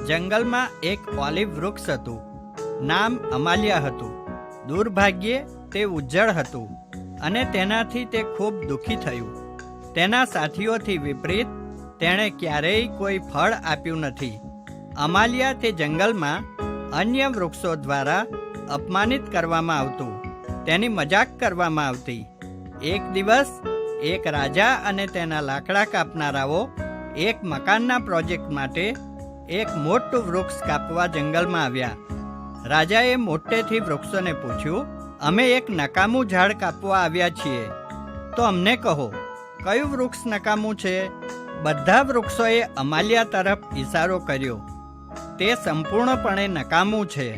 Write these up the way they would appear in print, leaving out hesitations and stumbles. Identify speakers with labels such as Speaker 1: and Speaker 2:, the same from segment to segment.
Speaker 1: જંગલમાં એક ઓલિવ વૃક્ષ હતું. નામ અમાલિયા હતું. દુર્ભાગ્યે તે ઉજ્જળ હતું અને તેનાથી તે ખૂબ દુઃખી થયું. તેના સાથીઓથી વિપરીત તેણે ક્યારેય કોઈ ફળ આપ્યું નથી. અમાલિયા તે જંગલમાં અન્ય વૃક્ષો દ્વારા અપમાનિત કરવામાં આવતું. તેની મજાક કરવામાં આવતી. એક દિવસ એક રાજા અને તેના લાકડા કાપનારાઓ એક મકાનના પ્રોજેક્ટ માટે એક મોટું વૃક્ષ કાપવા જંગલમાં આવ્યા. રાજાએ મોટેથી વૃક્ષોને પૂછ્યું, અમે એક નકામું ઝાડ કાપવા આવ્યા છીએ, તો અમને કહો કયું વૃક્ષ નકામું છે? બધા વૃક્ષોએ અમાલિયા તરફ ઇશારો કર્યો. તે સંપૂર્ણપણે નકામું છે.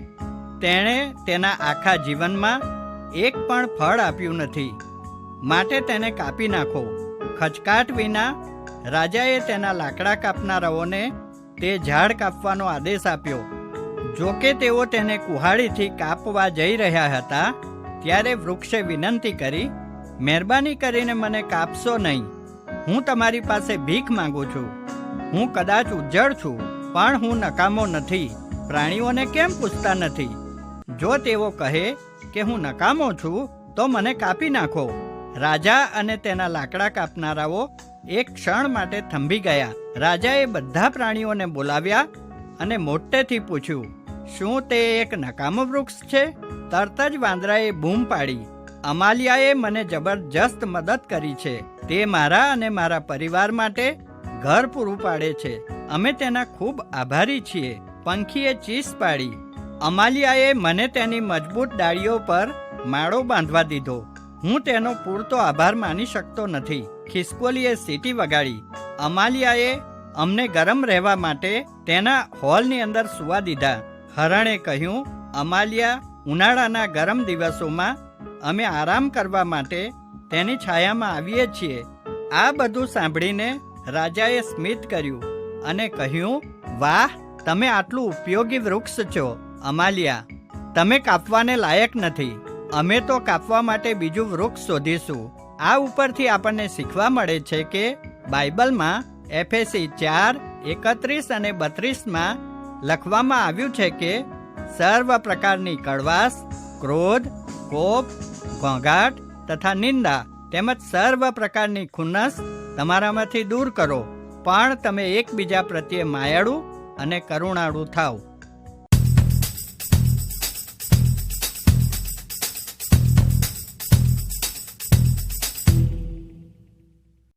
Speaker 1: તેણે તેના આખા જીવનમાં એક પણ ફળ આપ્યું નથી, માટે તેને કાપી નાખો. ખચકાટ વિના રાજાએ તેના લાકડા કાપનારાઓને તે ઝાડ કાપવાનો આદેશ આપ્યો. જો કે તેઓ તેને કુહાડીથી કાપવા જઈ રહ્યા હતા ત્યારે વૃક્ષે વિનંતી કરી, મહેરબાની કરીને મને કાપશો નહીં. હું તમારી પાસે ભીખ માંગુ છું. હું કદાચ ઉજ્જળ છું, પણ હું નકામો નથી. પ્રાણીઓને કેમ પૂછતા નથી? જો તેઓ કહે કે હું નકામો છું તો મને કાપી નાખો. રાજા અને તેના લાકડા કાપનારાઓ એક ક્ષણ માટે થંભી ગયા. રાજાએ બધા પ્રાણીઓને બોલાવ્યા અને મોટેથી પૂછ્યું, શું તે એક નકામું વૃક્ષ છે? તરત જ વાંદરાએ બૂમ પાડી, અમાલિયાએ મને જબરજસ્ત મદદ કરી છે. તે મારા અને મારા પરિવાર માટે ઘર પૂરું પાડે છે. અમે તેના ખૂબ આભારી છીએ. પંખીએ ચીસ પાડી, અમાલિયાએ મને તેની મજબૂત ડાળીઓ પર માળો બાંધવા દીધો. હું તેનો પૂરતો આભાર માની શકતો નથી. ખિસકોલીએ સીટી વગાડી, અમાલિયાએ અમને ગરમ રહેવા માટે તેના હોલની અંદર સૂવા દીધા. હરણે કહ્યું, અમાલિયા, ઉનાળાના ગરમ દિવસોમાં અમે આરામ કરવા માટે તેની છાયામાં આવીએ છીએ. આ બધું સાંભળીને રાજાએ સ્મિત કર્યું અને કહ્યું, વાહ, તમે આટલું ઉપયોગી વૃક્ષ છો. અમાલિયા, તમે કાપવાને લાયક નથી. અમે તો કાપવા માટે બીજું વૃક્ષ શોધીશું. આ ઉપરથી આપણને શીખવા મળે છે કે બાઇબલમાં એફેસી 4:31 અને 32 લખવામાં આવ્યું છે કે સર્વ પ્રકારની કડવાશ, ક્રોધ, કોપ, ઘોંઘાટ તથા નિંદા તેમજ સર્વ પ્રકારની ખુન્નસ તમારામાંથી દૂર કરો, પણ તમે એકબીજા પ્રત્યે માયાળુ અને કરુણાળુ થાવ.